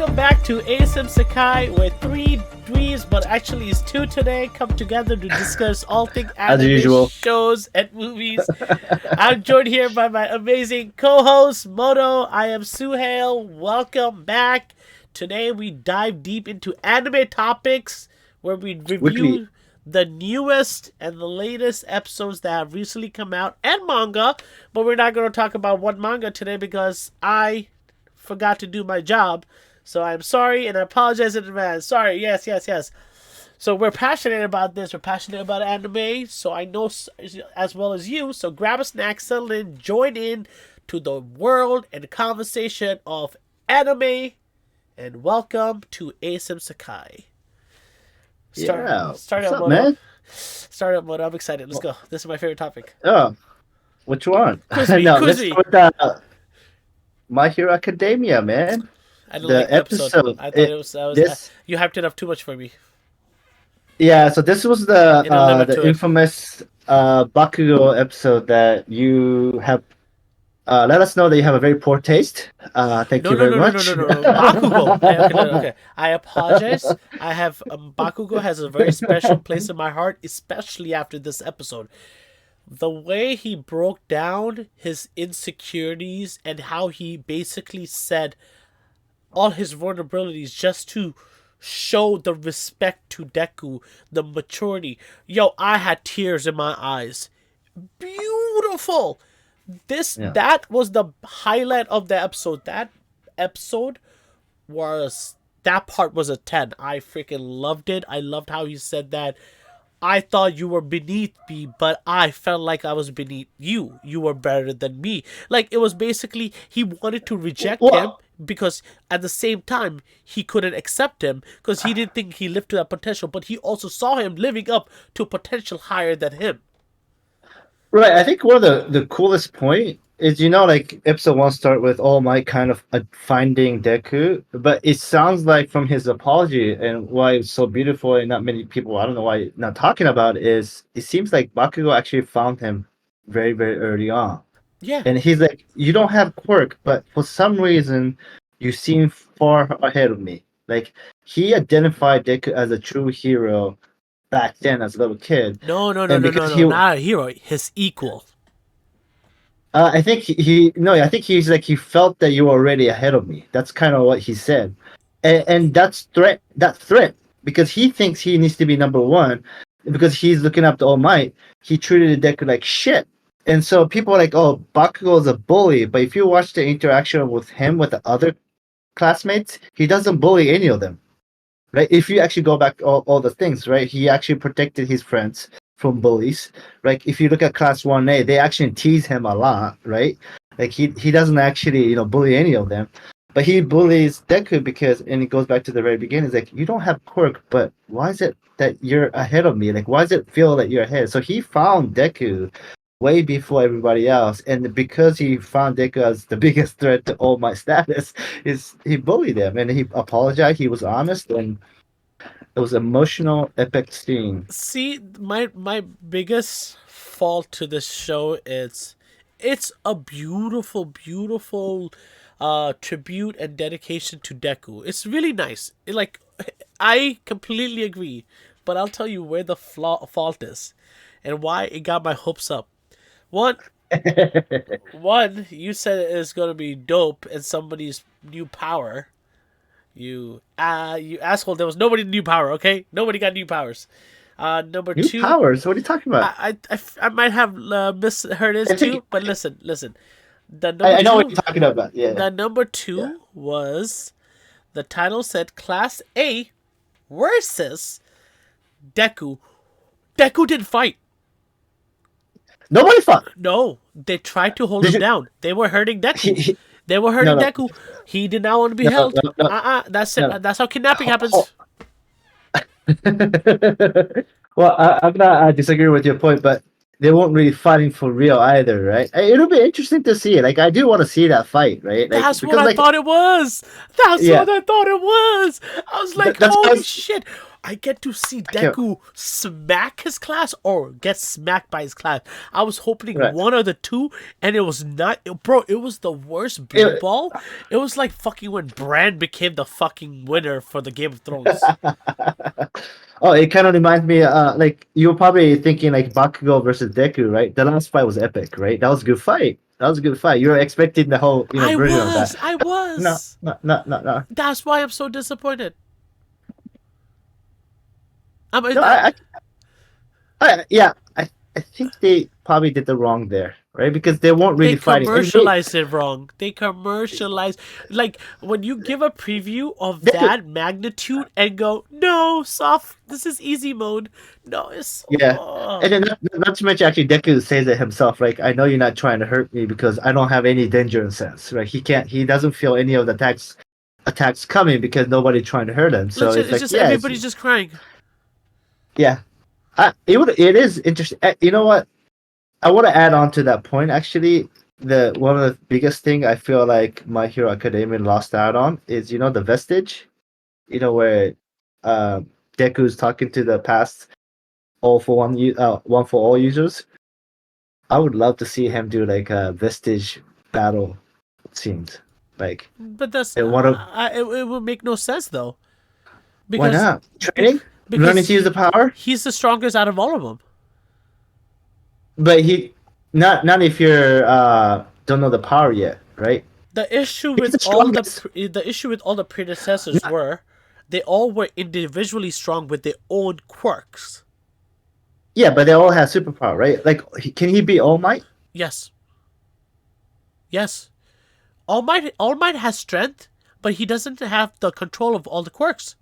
welcome back to A.S.M Sekai, where three dweebs, but actually it's two today, come together to discuss all things As anime usual. shows and movies. I'm joined here by my amazing co-host, Moto. I am Suhe. Welcome back. Today we dive deep into anime topics, where we review Weekly. the newest and the latest episodes that have recently come out, and manga. But we're not going to talk about one manga today because I forgot to do my job. So I'm sorry and I apologize in advance. Sorry, yes. So we're passionate about this. We're passionate about anime. So I know as well as you. So grab a snack, settle in, join in to the world and the conversation of anime. And welcome to A.S.M Sekai. What's up, Moto. man? Start up, Moto. I'm excited. Let's go. This is my favorite topic. Oh, which one? Quiz me, No, quiz let's me. go with My Hero Academia, man. I didn't The like the episode. episode. I thought This, you hyped it up too much for me. yeah. So this was Ain't no limit to the it. infamous Bakugo episode that you have. Let us know that you have a very poor taste. Thank you very much. No. Bakugo. Okay. I apologize. I have Bakugo has a very special place in my heart, especially after this episode. The way he broke down his insecurities and how he basically said all his vulnerabilities just to show the respect to Deku, the maturity. Yo, I had tears in my eyes. Beautiful. That was the highlight of the episode. That part was a 10. I freaking loved it. I loved how he said that. I thought you were beneath me, but I felt like I was beneath you. You were better than me. Like, it was basically, he wanted to reject him because at the same time, he couldn't accept him because he didn't think he lived to that potential, but he also saw him living up to potential higher than him. Right. I think one of the coolest point is, like episode 1 start with All Might kind of finding Deku, but it sounds like from his apology and why it's so beautiful and not many people, I don't know why not talking about it, is it seems like Bakugo actually found him very, very early on. Yeah. And he's like, you don't have quirk, but for some reason you seem far ahead of me. Like, he identified Deku as a true hero back then as a little kid. No, not a hero, his equal. I think I think he's like, he felt that you were already ahead of me. That's kind of what he said, and that threat, because he thinks he needs to be number one, because he's looking up to All Might. He treated Deku like shit, and so people are like, "Oh, Bakugo is a bully." But if you watch the interaction with him with the other classmates, he doesn't bully any of them, right? If you actually go back all the things, right? He actually protected his friends from bullies. Like, if you look at class 1A, they actually tease him a lot, right? Like, he doesn't actually, bully any of them, but he bullies Deku because, and it goes back to the very beginning, it's like, you don't have quirk, but why is it that you're ahead of me? Like, why does it feel that you're ahead? So he found Deku way before everybody else, and because he found Deku as the biggest threat to All Might status, is he bullied him, and he apologized, he was honest, and it was emotional, epic scene. See, my biggest fault to this show is it's a beautiful tribute and dedication to Deku. It's really nice. I completely agree, but I'll tell you where the fault is and why it got my hopes up. One, you said it is going to be dope and somebody's new power. You asshole! There was nobody new power. Okay, nobody got new powers. Number New two, powers? What are you talking about? I might have misheard this too, but listen. The number I know two, what you're talking about. Yeah. the number two was the title said Class A versus Deku. Deku didn't fight. Nobody fought. No, they tried to hold him down. They were hurting Deku. They were hurting Deku. He did not want to be held. That's it. That's how kidnapping happens. Well, I'm not disagree with your point, but they weren't really fighting for real either, right? It'll be interesting to see. Like, I do want to see that fight, right? Like, That's what I thought it was. That's what I thought it was. I was like, holy shit. I get to see I can't. Deku smack his class or get smacked by his class. I was hoping Right. one of the two, and it was not. Bro, it was the worst blue It, ball. It was like fucking when Bran became the fucking winner for the Game of Thrones. oh, it kind of reminds me. Like you were probably thinking like Bakugo versus Deku, right? The last fight was epic, right? That was a good fight. That was a good fight. You were expecting the whole, I version of that. was, I No, was. no, no, no, no. That's why I'm so disappointed. I mean, No, yeah, I think they probably did the wrong there, right? Because they weren't they really fighting, and commercialized it wrong. They commercialized, like when you give a preview of Deku, that magnitude and go, no, soft. This is easy mode. No, it's yeah, and then not to mention actually Deku says it himself. Like, I know you're not trying to hurt me because I don't have any danger sense, right? He doesn't feel any of the attacks coming because nobody's trying to hurt him. So legit. it's It's like, just yeah, everybody's just crying. yeah. It is interesting. You know what? I want to add on to that point. Actually, the one of the biggest thing I feel like My Hero Academia lost out on is the vestige. Where uh, Deku's talking to the past one for all users. I would love to see him do like a vestige battle scenes. Like, But that's and what? it would make no sense though, Why because not be, training? Learning because to use the power, he's the strongest out of all of them. but he not if you're don't know the power yet, right? The issue He's with the strongest. the issue with all the predecessors Not, were they all were individually strong with their own quirks. yeah, but they all have superpower, right? Like, can he be All Might? Yes, yes. All Might has strength, but he doesn't have the control of all the quirks.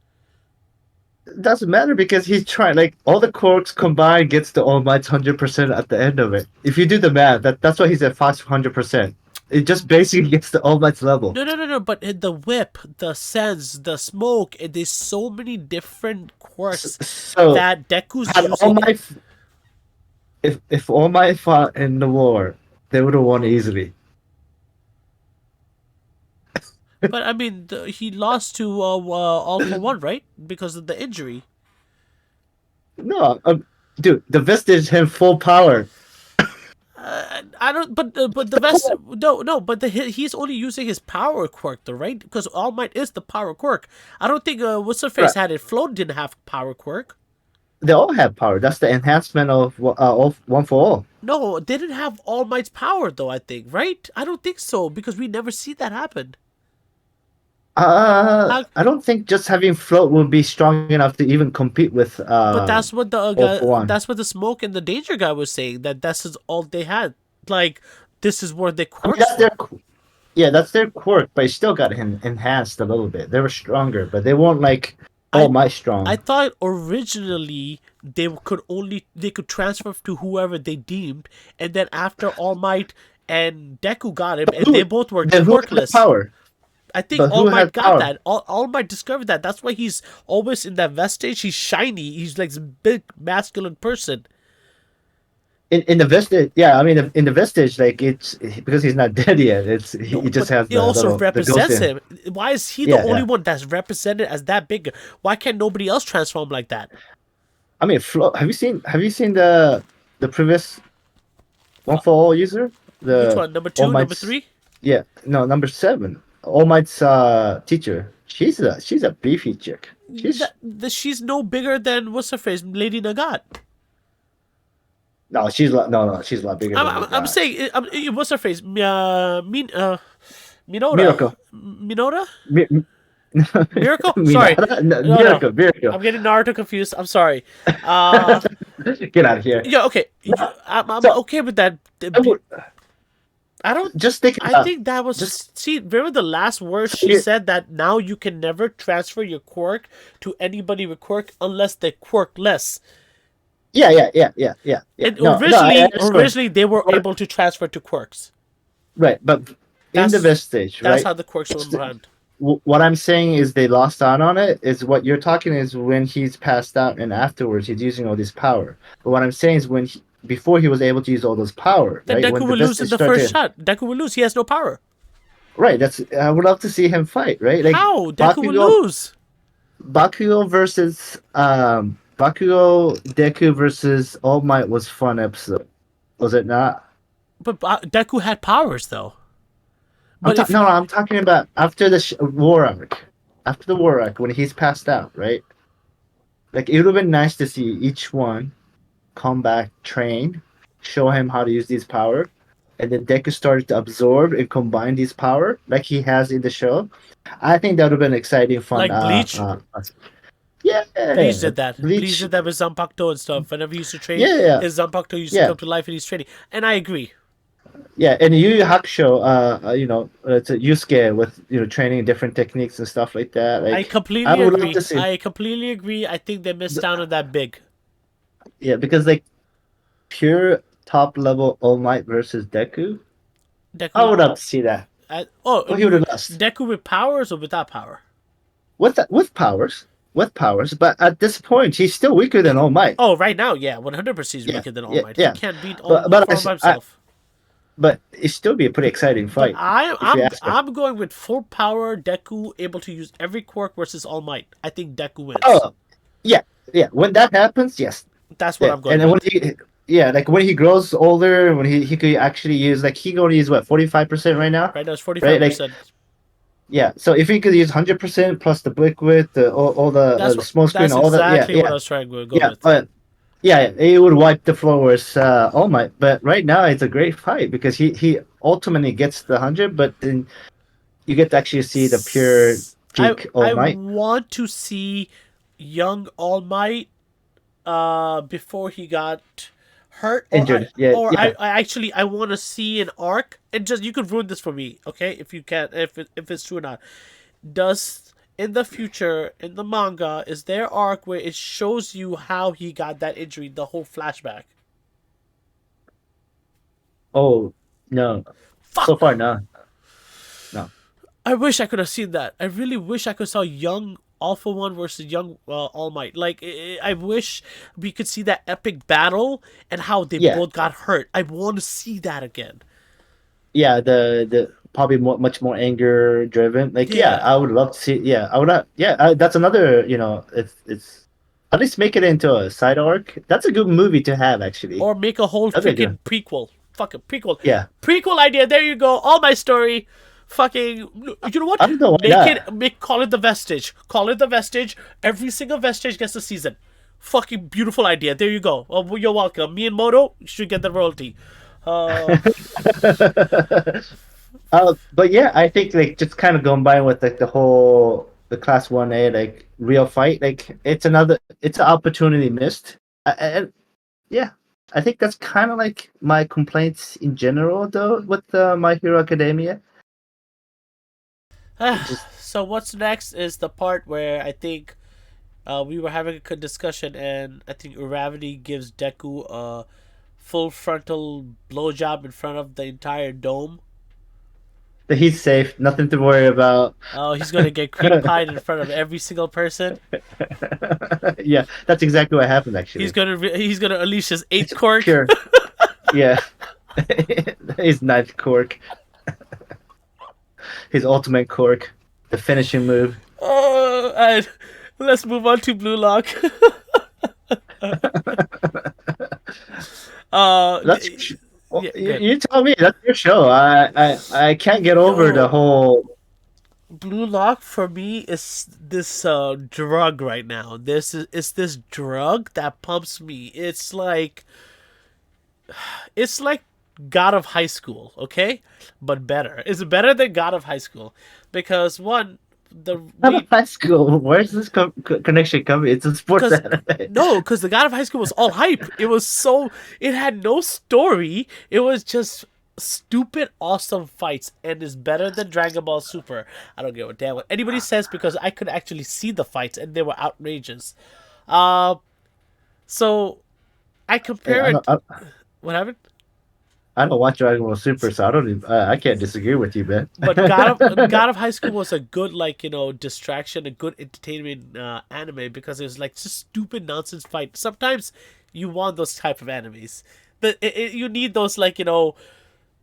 Doesn't matter because he's trying. Like, all the quirks combined gets the All Might's 100% at the end of it. If you do the math, that's why he's at 500%. It just basically gets the All Might's level. No, no, no, no. But the whip, the sense, the smoke, there's so many different quirks So that Deku's had All using. Might, if All Might fought in the war, they would have won easily. But I mean, he lost to All for One, right? Because of the injury. No, dude, the Vestige had full power. I don't. But the vest. No, no. But he's only using his power quirk, though, right? Because All Might is the power quirk. I don't think what's her face Right. had it. Flo didn't have power quirk. They all have power. That's the enhancement of one for all. No, they didn't have All Might's power, though. I think, right? I don't think so because we never see that happen. How, I don't think just having float will be strong enough to even compete with but that's what the all for one. that's what the smoke and the danger guy was saying. That this is all they had. Like this is where they I mean, quirks from. yeah, that's their quirk, but it still got enhanced a little bit. They were stronger, but they weren't like all I might I strong. thought originally they could transfer to whoever they deemed, and then after All Might and Deku got him, But and they both were who had the quirkless. power? I think But All who Might had got power? that. All Might discovered that. That's why he's always in that vestige. He's shiny. He's like this big masculine person. In the vestige, yeah. I mean, in the vestige, like it's because he's not dead yet. No, He just but has it also the ghost represents in. him. Why is he the Yeah, only yeah. one that's represented as that big? Why can't nobody else transform like that? I mean, have you seen the previous one Uh, for all user? which The one? Number All two, number Might's, three? yeah, no, number 7. All Might's teacher. She's a beefy chick. She's no bigger than what's her face, Lady Nagat. No, she's a lot bigger than the I'm guy. saying, what's her face? Minota. Miracle. Minota? Mi- mi- Miracle? Sorry. Minata? No, No, no. Miracle. I'm getting Naruto confused. I'm sorry. Uh, Get out of here. yeah, okay. No, I'm so okay with that. I would I don't. just think I about think that was. just See, remember the last words she here. said that now you can never transfer your quirk to anybody with quirk unless they're quirkless. Yeah. And No, I understand. originally they were What- able to transfer to quirks. Right, but in the That's vestige, that's right? how the quirks were around. What I'm saying is they lost out on it. Is what you're talking is when he's passed out and afterwards he's using all this power. But what I'm saying is before he was able to use all those power, Then right? Deku When the will lose in vestige the first started, shot. Deku will lose. He has no power. right? I would love to see him fight, right? Like How? Deku will Bakugo, lose. Bakugo versus Bakugo Deku versus All Might was fun episode. Was it not? But Deku had powers though. But if No, I'm talking about after the war arc. After the war arc, when he's passed out, right? Like it would have been nice to see each one come back, train, show him how to use these power, and then Deku started to absorb and combine these power like he has in the show. I think that would have been exciting, fun. like Bleach, Yeah, Bleach did that. Bleach Bleach. did that with Zanpakuto and stuff. Whenever he used to train, Yeah, yeah, his Zanpakuto used to yeah, come to life and he's training. And I agree. yeah. And Yu Yu Hakusho, it's a Yusuke with training different techniques and stuff like that. I Like I completely would love to agree. see. I completely agree. I think they missed out on that big. Yeah, because like pure top level All Might versus Deku, I Deku. would love to see that. Oh, he would have lost. Deku with powers or without power? With powers, but at this point, he's still weaker than All Might. Oh, right now, yeah, 100% is Yeah, weaker than All yeah, Might. He yeah. can't beat All But Might by himself. but it still be a pretty exciting But fight if you ask me. I'm going with full power Deku, able to use every quirk versus All Might. I think Deku wins. Oh, yeah, yeah. When that happens, yes, That's what yeah. I'm going And then when with. like when he grows older, when he could actually use like he can only use what 45% right now, Right now it's forty right? five Like percent. yeah. So if he could use 100% plus the brick width, all the smoke screen, That's all that, yeah, exactly what I yeah, was trying to go yeah. with. Yeah, it would wipe the floor with All Might. But right now, it's a great fight because he ultimately gets the 100, but then you get to actually see the pure peak All I Might want to see young All Might before he got hurt, injured. Yeah, yeah. I actually I want to see an arc. And just you could ruin this for me, okay? If you can, if it's true or not. Does in the future in the manga is there arc where it shows you how he got that injury, the whole flashback? Oh no, so Fuck! far no, no. I wish I could have seen that. I really wish I could saw young Alpha One versus young All Might. Like I wish we could see that epic battle and how they Yeah, both got hurt. I want to see that again. yeah. The probably much more anger driven. Like yeah, Yeah. I would love to see. Yeah, I would. Yeah, that's another. It's at least make it into a side arc. That's a good movie to have actually. Or make a whole That'd be freaking good. prequel. Fucking prequel. Yeah, Prequel idea. There you go. All my story. Fucking. You know what? I don't know why Make not. it. Call it the Vestige. Call it the Vestige. Every single Vestige gets a season. Fucking beautiful idea. There you go. Oh, you're welcome. Me and Moto should get the royalty. Uh, But yeah, I think like just kind of combined with like the class 1A like real fight, like it's an opportunity missed. And yeah, I think that's kind of like my complaints in general though with My Hero Academia. It just so what's next is the part where I think we were having a good discussion, and I think Uravity gives Deku a full frontal blowjob in front of the entire dome. he's safe, nothing to worry about. Oh, he's gonna get cream pied in front of every single person. Yeah, that's exactly what happened He's actually. gonna he's gonna unleash his eighth It's quirk. pure. Yeah, his ninth quirk, his ultimate quirk, the finishing move. Oh, and let's move on to Blue Lock. uh, That's well, yeah, good. you tell me. That's your show. I can't get over the Yo, whole. Blue Lock for me is this drug right now. This is it's this drug that pumps me. It's like God of High School, okay, but better. It's better than God of High School because one the Out of we high school. Where's this connection coming? It's a sports because anime. no, because the God of High School was all hype. It was so it had no story. It was just stupid, awesome fights, and is better than Dragon Ball Super. I don't give a damn what anybody says because I could actually see the fights and they were outrageous. Uh, so I Hey, compare it. What happened? I don't watch Dragon Ball Super, so I don't. Even, I can't disagree with you, man. But God of High School was a good distraction, a good entertainment anime because it was like just stupid nonsense fight. Sometimes you want those type of animes, but you need those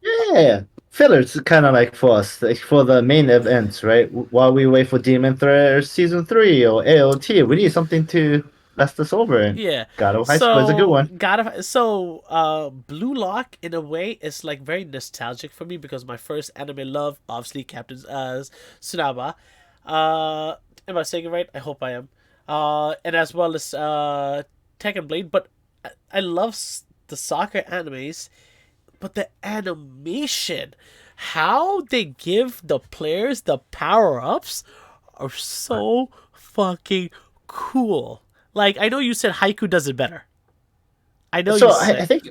Yeah, fillers, kind of like for us, like for the main events, right? While we wait for Demon Slayer season 3 or AOT, we need something to last us over. And Yeah. God of High School is a good So one. Blue Lock in a way is like very nostalgic for me because my first anime love, obviously Captain Tsunaba. Am I saying it right? I hope I am. And as well as Tekken Blade, but I love the soccer animes, but the animation, how they give the players the power ups are so fucking cool. Like I know you said Haiku does it better. I know you So I said think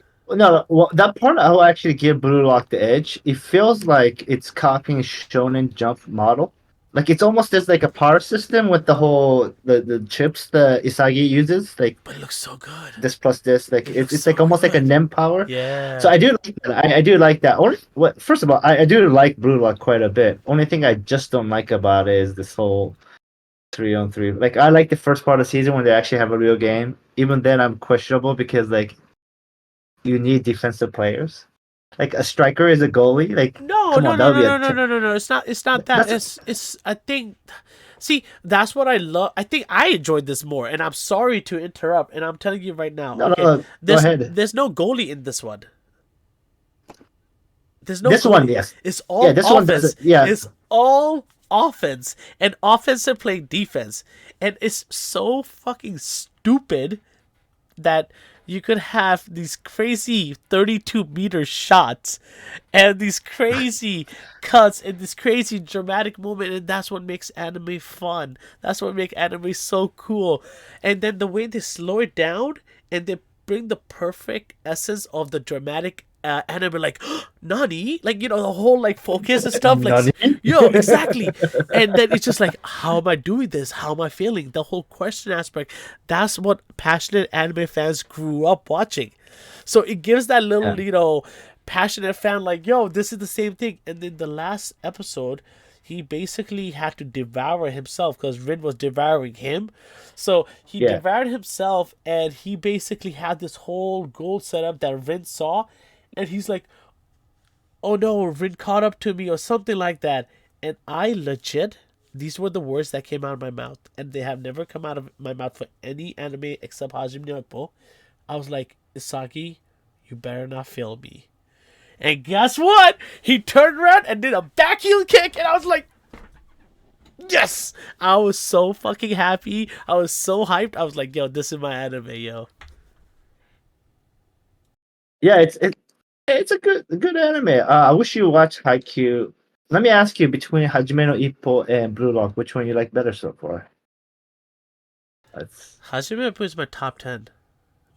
well, that part I will actually give Blue Lock the edge. It feels like it's copying Shonen Jump model. Like it's almost just like a power system with the whole the chips the Isagi uses, like but it looks so good. this plus this. Like It looks it's like so almost like a good. NEM power. So Yeah. I do like that. I do like that. Only what first of all, I do like Blue Lock quite a bit. Only thing I just don't like about it is this whole 3-on-3. Like I like the first part of the season when they actually have a real game. Even then I'm questionable because like you need defensive players. Like a striker is a goalie. Like, No, come no, on, that no, would no, be a no, no, no, no, no. It's not. It's not that. that's It's. I think. See, that's what I love. I think I enjoyed this more, and I'm sorry to interrupt. And I'm telling you right now. no, no, Okay, no. Go ahead. there's no goalie in this one. There's no This one, goalie. yes, It's yeah, all this one does offense. it. Yeah, It's all offense and offensive playing defense, and it's so fucking stupid that you could have these crazy 32-meter shots and these crazy cuts and this crazy dramatic moment, and that's what makes anime fun. That's what makes anime so cool. And then the way they slow it down and they bring the perfect essence of the dramatic anime, like nani, like the whole like focus and stuff, like Nani? yo, exactly. And then it's just like, how am I doing this? How am I feeling? The whole question aspect. That's what passionate anime fans grew up watching. So it gives that Yeah, little, passionate fan like, yo, this is the same thing. And then the last episode, he basically had to devour himself because Rin was devouring him. So he yeah. devoured himself, and he basically had this whole goal set up that Rin saw, and he's like, oh no, Rin caught up to me or something like that. And I legit, these were the words that came out of my mouth, and they have never come out of my mouth for any anime except Hajime no Ippo. I was like, Isagi, you better not fail me. And guess what? He turned around and did a back heel kick, and I was like, yes! I was so fucking happy. I was so hyped. I was like, yo, this is my anime, yo. Yeah, it's a good anime. I wish you watched Haikyuu. Let me ask you, between Hajime no Ippo and Blue Lock, which one you like better so far? That's Hajime Ippo is my top 10.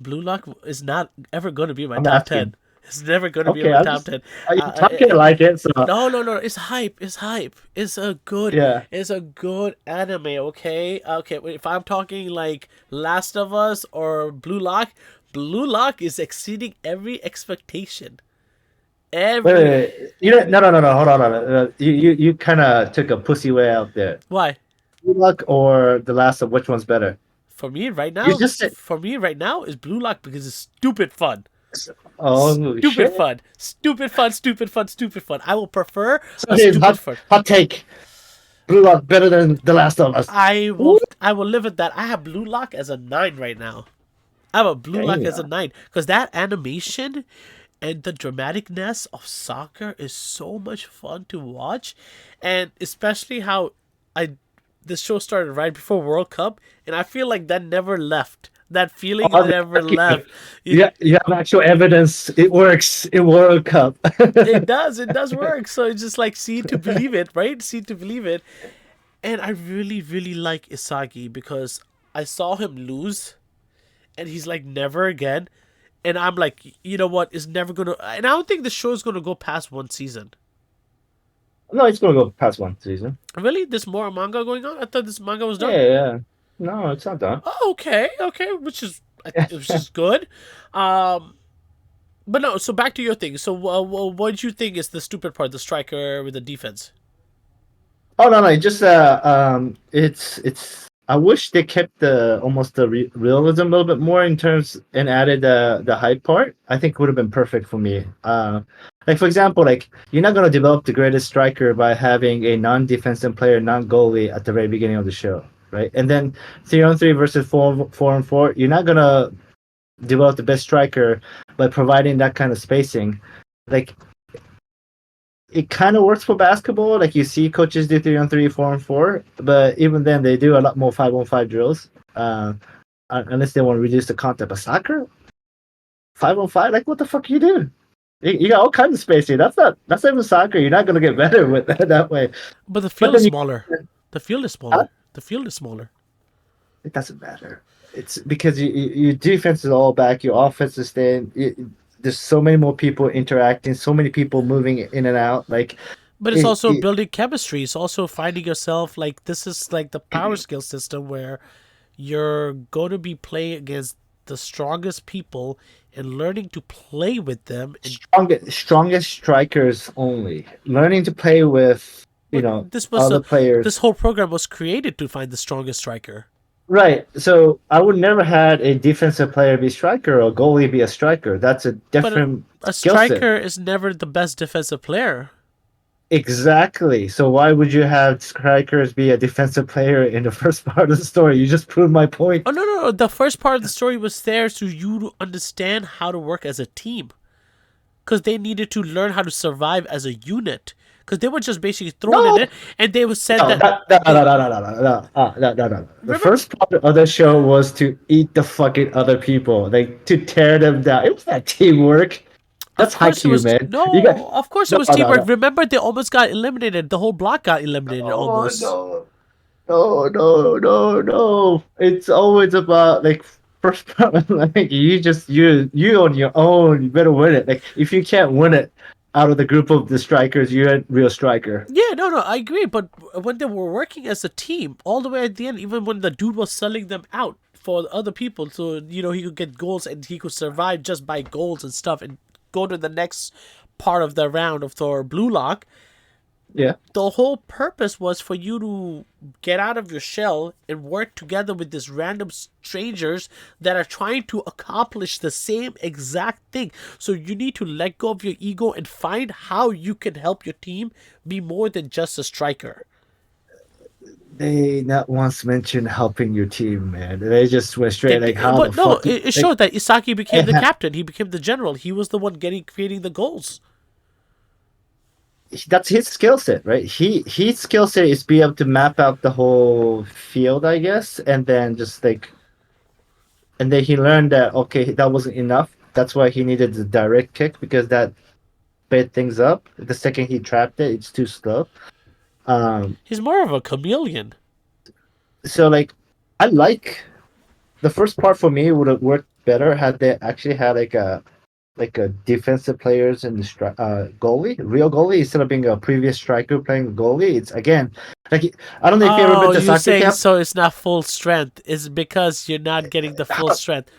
Blue Lock is not ever going to be my I'm top asking. 10. It's never going to be in Okay, my I'm top just 10. you Uh, uh, talking uh, like it, so no, no, no. It's hype. It's hype. yeah. It's a good anime. Okay, okay. If I'm talking like Last of Us or Blue Lock is exceeding every expectation. Wait, Every wait, wait. You know, no. Hold on. You kind of took a pussy way out there. why? Blue Lock or The Last of which one's better? You just said, For me right now is Blue Lock because it's stupid fun. oh Stupid shit. fun. Stupid fun. Stupid fun. Stupid fun. I will prefer So a here's stupid fun. hot take. Blue Lock better than The Last of Us. Ooh, I will live with that. I have Blue Lock as a 9 right now. I have a Blue Lock as a damn. 9 because that animation and the dramaticness of soccer is so much fun to watch, and especially how I this show started right before World Cup, and I feel like that never left. That feeling Oh, never left. It, yeah, you have actual evidence. It works in World Cup. it does work. So it's just like see to believe it, right? See to believe it. And I really, really like Isagi because I saw him lose, and he's like, never again. And I'm like, you know what? It's never gonna. And I don't think the show is gonna go past one season. No, it's gonna go past one season. Really? There's more manga going on? I thought this manga was done. Yeah, yeah. No, it's not done. Oh, okay, okay, which is good. Um, but no. So back to your thing. So, what did you think is the stupid part? The striker with the defense. Oh no, no. It just it's. I wish they kept the almost the realism a little bit more in terms and added the hype part. I think would have been perfect for me. Like for example, like you're not gonna develop the greatest striker by having a non-defensive player, non-goalie at the very beginning of the show, right? And then 3-on-3 versus 4-on-4, you're not gonna develop the best striker by providing that kind of spacing. Like it kind of works for basketball. Like you see coaches do 3-on-3, 4-on-4, but even then they do a lot more 5-on-5 drills. Unless they want to reduce the content. But soccer, 5-on-5, like what the fuck you do? You got all kinds of spacing. That's not even soccer. You're not gonna get better with that way. But the But field is then you, smaller. The field is huh? smaller. The field is smaller. It doesn't matter. It's because your defense is all back. Your offense is staying. There's so many more people interacting. So many people moving in and out. Like But it's it, also it building chemistry. It's also finding yourself. Like, this is like the power skill system where you're going to be playing against the strongest people and learning to play with them. And strongest strikers only. Learning to play with but other this players. whole program was created to find the strongest striker. Right. So I would never had a defensive player be striker or goalie be a striker. That's a But different a skill set. striker is never the best defensive player. Exactly. So why would you have strikers be a defensive player in the first part of the story? You just proved my Oh point. no! The first part of the story was there so you to understand how to work as a team, because they needed to learn how to survive as a unit. Because they were just basically thrown in No, it, and they said no, that no, they no, no, no, no, no, no, no. The remember. first part of the show was to eat the fucking other people, like to tear them down. It was not teamwork. Of That's course it Haikyuu, was man. You got no. Of course it no, was no, teamwork. no. Remember, they almost got eliminated. The whole block got eliminated Oh almost. no, no. It's always about like first part. Like you on your own. You better win it. Like if you can't win it out of the group of the strikers, you're a real striker. Yeah, no, I agree. But when they were working as a team, all the way at the end, even when the dude was selling them out for other people, so he could get goals and he could survive just by goals and stuff, and go to the next part of the round of the blue lock. Yeah. The whole purpose was for you to get out of your shell and work together with these random strangers that are trying to accomplish the same exact thing. So you need to let go of your ego and find how you can help your team be more than just a striker. They not once mentioned helping your team, man. They just went straight like, how the But no, fuck? it Like, showed that Isaki became the captain. He became the general. He was the one creating the goals. that's his skill set, right? His skill set is be able to map out the whole field, I guess, and then just like, and then he learned that okay, that wasn't enough. That's why he needed the direct kick because that sped things up. The second he trapped it, it's too slow. Um, He's more of a chameleon. so like, I like the first part for me would have worked better had they actually had like a defensive players and the goalie, real goalie, instead of being a previous striker playing goalie. It's again like I don't know if you ever been Oh, to you soccer saying camp. so it's not full strength. It's because you're not getting the full strength.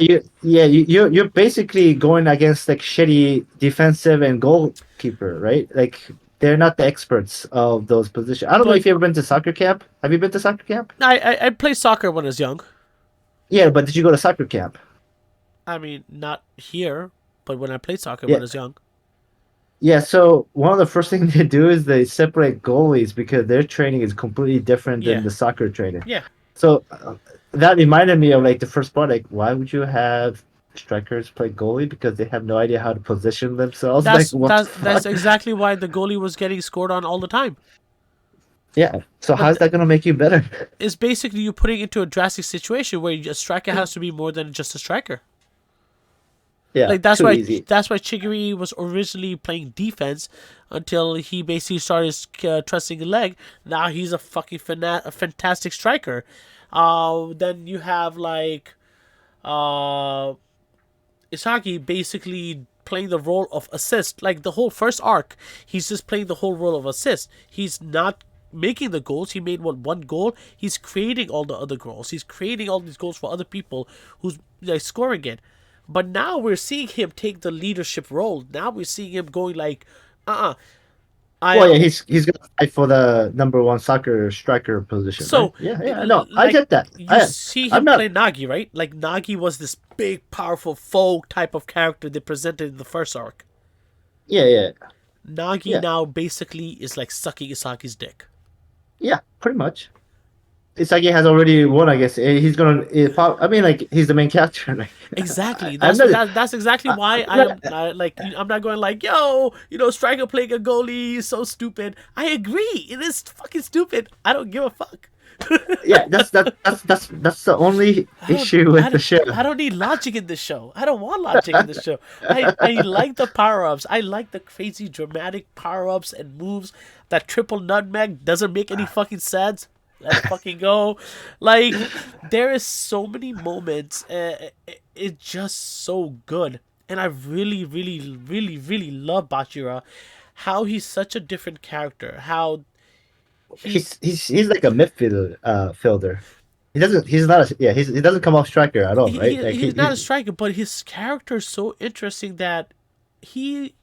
You're basically going against like shitty defensive and goalkeeper, right? Like they're not the experts of those positions. I don't know But if you ever been to soccer camp. Have you been to soccer camp? I played soccer when I was young. Yeah, but did you go to soccer camp? I mean, not here, but when I played soccer when Yeah, I was young. yeah. So one of the first things they do is they separate goalies because their training is completely different than Yeah, the soccer training. yeah. So that reminded me of like the first part. Like, why would you have strikers play goalie? Because they have no idea how to position themselves. Like, what the That's fuck? exactly why the goalie was getting scored on all the time. Yeah. So But how's that gonna make you better? it's basically you putting into a drastic situation where a striker has to be more than just a striker. Yeah, Like that's too why easy. Chigiri was originally playing defense until he basically started trusting a leg. Now he's a fucking a fantastic striker. Then you have like uh, Isagi basically playing the role of assist. Like the whole first arc, he's just playing the whole role of assist. He's not making the goals. He made one goal. He's creating all the other goals. He's creating all these goals for other people who's like scoring it. But now we're seeing him take the leadership role. Now we're seeing him going like, I Well, yeah, he's gonna fight for the number one soccer striker position, right? so Yeah. No, I like get that. you see I'm him not. play Nagi, right? Like Nagi was this big, powerful foe type of character they presented in the first arc. Yeah, yeah, Nagi yeah, now basically is like sucking Isagi's dick. yeah. Pretty much. Isagi has already won. I guess he's gonna. I mean, like he's the main character. Like, Exactly. I'm That's not. what that's exactly why I'm not like I'm not going like, yo, striker playing a goalie is so stupid. I agree. It is fucking stupid. I don't give a fuck. yeah, that's the only issue with the show. I don't need logic in this show. I don't want logic in this show. I like the power ups. I like the crazy dramatic power ups and moves. That triple nutmeg doesn't make any fucking sense. Let's fucking go. Like, there is so many moments. It's just so good. And I really, really, really, really love Bachira. How he's such a different character. How he He's like a midfielder. Fielder. He doesn't. He's not. He doesn't come off striker at all, right? Like he's not a striker, but his character is so interesting that he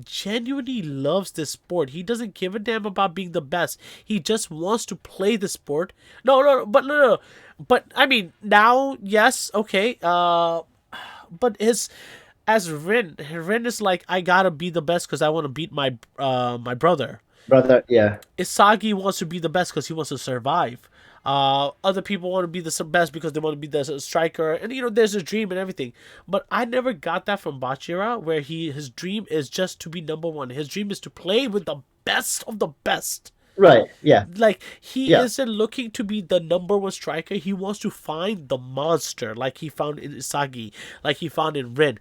genuinely loves this sport. He doesn't give a damn about being the best. He just wants to play the sport. No. But I mean, now, yes, okay. But his as Rin is like, I gotta be the best because I want to beat my brother. brother. Yeah, Isagi wants to be the best because he wants to survive. Other people want to be the best because they want to be the striker, and there's a dream and everything. But I never got that from Bachira, where his dream is just to be number one. His dream is to play with the best of the best. right. Yeah, Like, he yeah, isn't looking to be the number one striker. He wants to find the monster, like he found in Isagi, like he found in Rin.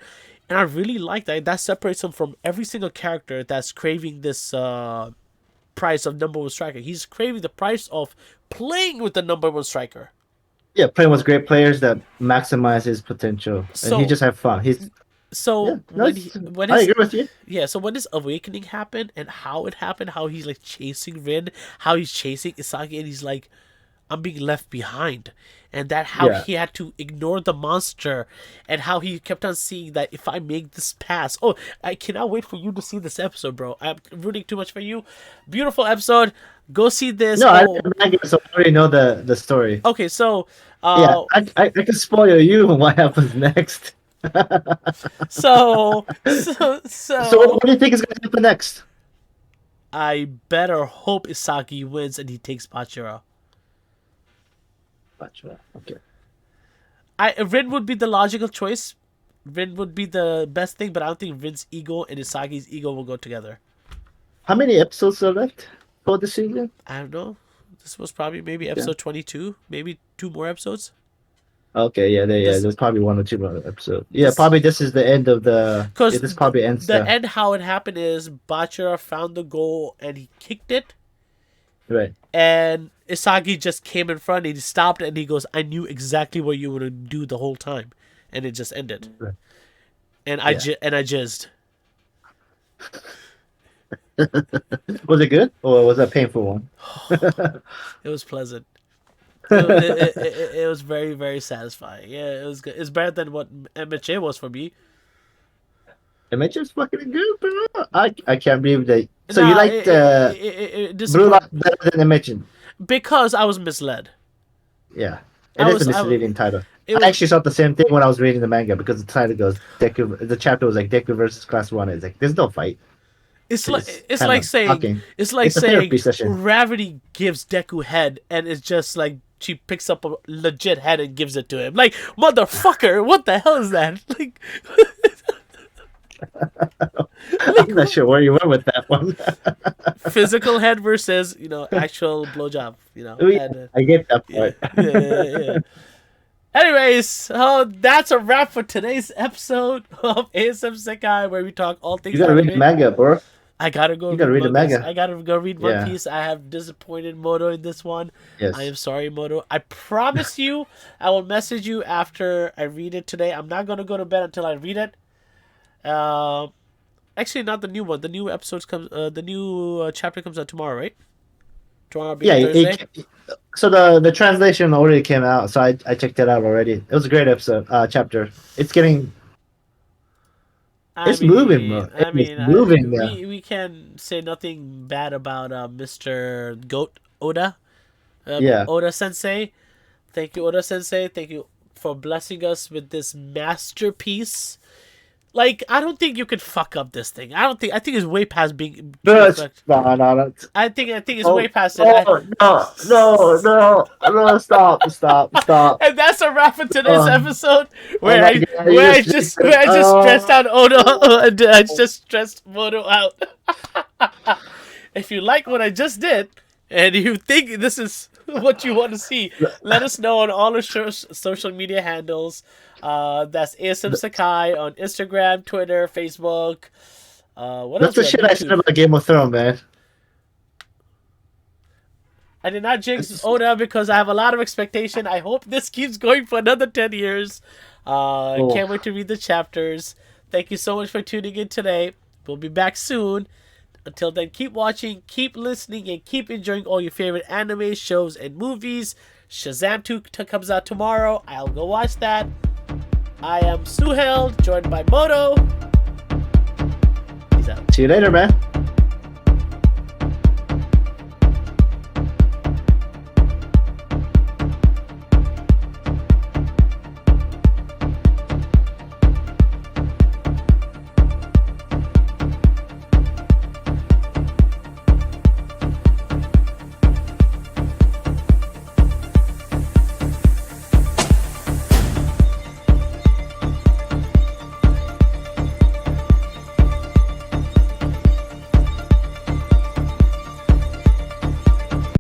And I really like that. That separates him from every single character that's craving this price of number one striker. He's craving the price of playing with the number one striker. yeah. Playing with great players that maximize his potential, and he So just have fun. Yeah. No, when I his agree with you. yeah, so when his awakening happened and how it happened, how he's like chasing Rin, how he's chasing Isagi, and he's like, I'm being left behind. And that how Yeah. he had to ignore the monster, and how he kept on seeing that if I make this pass. Oh, I cannot wait for you to see this episode, bro. I'm rooting too much for you. Beautiful episode. Go see this. No, I Oh, didn't like it, so I already know the story. okay, so Yeah, uh I can spoil you on what happens next. so so So so what do you think is going to happen next? I better hope Isagi wins and he takes Bachira. Okay. Rin would be the logical choice. Rin would be the best thing, but I don't think Rin's ego and Isagi's ego will go together. How many episodes are left for the season? I don't know. This was probably maybe Yeah. episode 22, maybe two more episodes. Okay, yeah, This there's probably one or two more episodes. Yeah, this probably this is the end of the. Yeah, because this probably ends the end how it happened is Bachira found the goal and he kicked it, right. and Isagi just came in front and he stopped and he goes, "I knew exactly what you were gonna do the whole time," and it just ended. Right. And Yeah. I jizzed. Was it good or was that a painful one? It was pleasant. It was very, very satisfying. Yeah, it was good. It's better than what MHA was for me. Image is fucking good, bro. I can't believe that. So you Nah, liked it Blue disappointed Lock better than Imagine? because I was misled. Yeah, I it is was a I was misleading title. it I was actually thought the same thing when I was reading the manga because the title goes Deku. The chapter was like Deku versus Class One. It's like there's no fight. it's Kind like of saying talking. it's like It's a saying therapy session. gravity gives Deku head and it's just like she picks up a legit head and gives it to him. Like, motherfucker, what the hell is that? Like, I'm not sure where you went with that one. physical head versus actual blowjob. Oh, yeah, And, I get that yeah, part. yeah. Anyways, that's a wrap for today's episode of A.S.M Sekai, where we talk all You things gotta read the anime. manga, bro. I gotta go You gotta read read the mangas. manga. I gotta go read One Yeah. Piece. I have disappointed Moto in this one. I am Yes. sorry, Moto. I promise you, I will message you after I read it today. I'm not gonna go to bed until I read it. Actually, not the new one. The new episodes comes. The new chapter comes out tomorrow, right? Tomorrow being Yeah. Thursday. So the translation already came out, so I checked it out already. It was a great episode. Chapter. It's getting. It's moving, bro. It's moving now. we can say nothing bad about Mr. Goat Oda, Yeah. Oda Sensei. Thank you, Oda Sensei. Thank you for blessing us with this masterpiece. Like, I don't think you could fuck up this thing. I think it's way past being. No, no. I think it's Oh, way past it. oh, no, stop. And that's a wrap for today's Oh, episode, oh where my God, you I just stressed out Odo, and I just stressed Moto out. If you like what I just did, and you think this is what you want to see, let us know on all our social media handles. That's A.S.M Sekai on Instagram, Twitter, Facebook. What That's else? the shit I said about Game of Thrones, man. I did not jinx Oda because I have a lot of expectation. I hope this keeps going for another 10 years. Can't wait to read the chapters. Thank you so much for tuning in today. We'll be back soon. Until then, keep watching, keep listening, and keep enjoying all your favorite anime, shows, and movies. Shazam 2 comes out tomorrow. I'll go watch that. I am Suhe, joined by Moto. Peace out. See you later, man.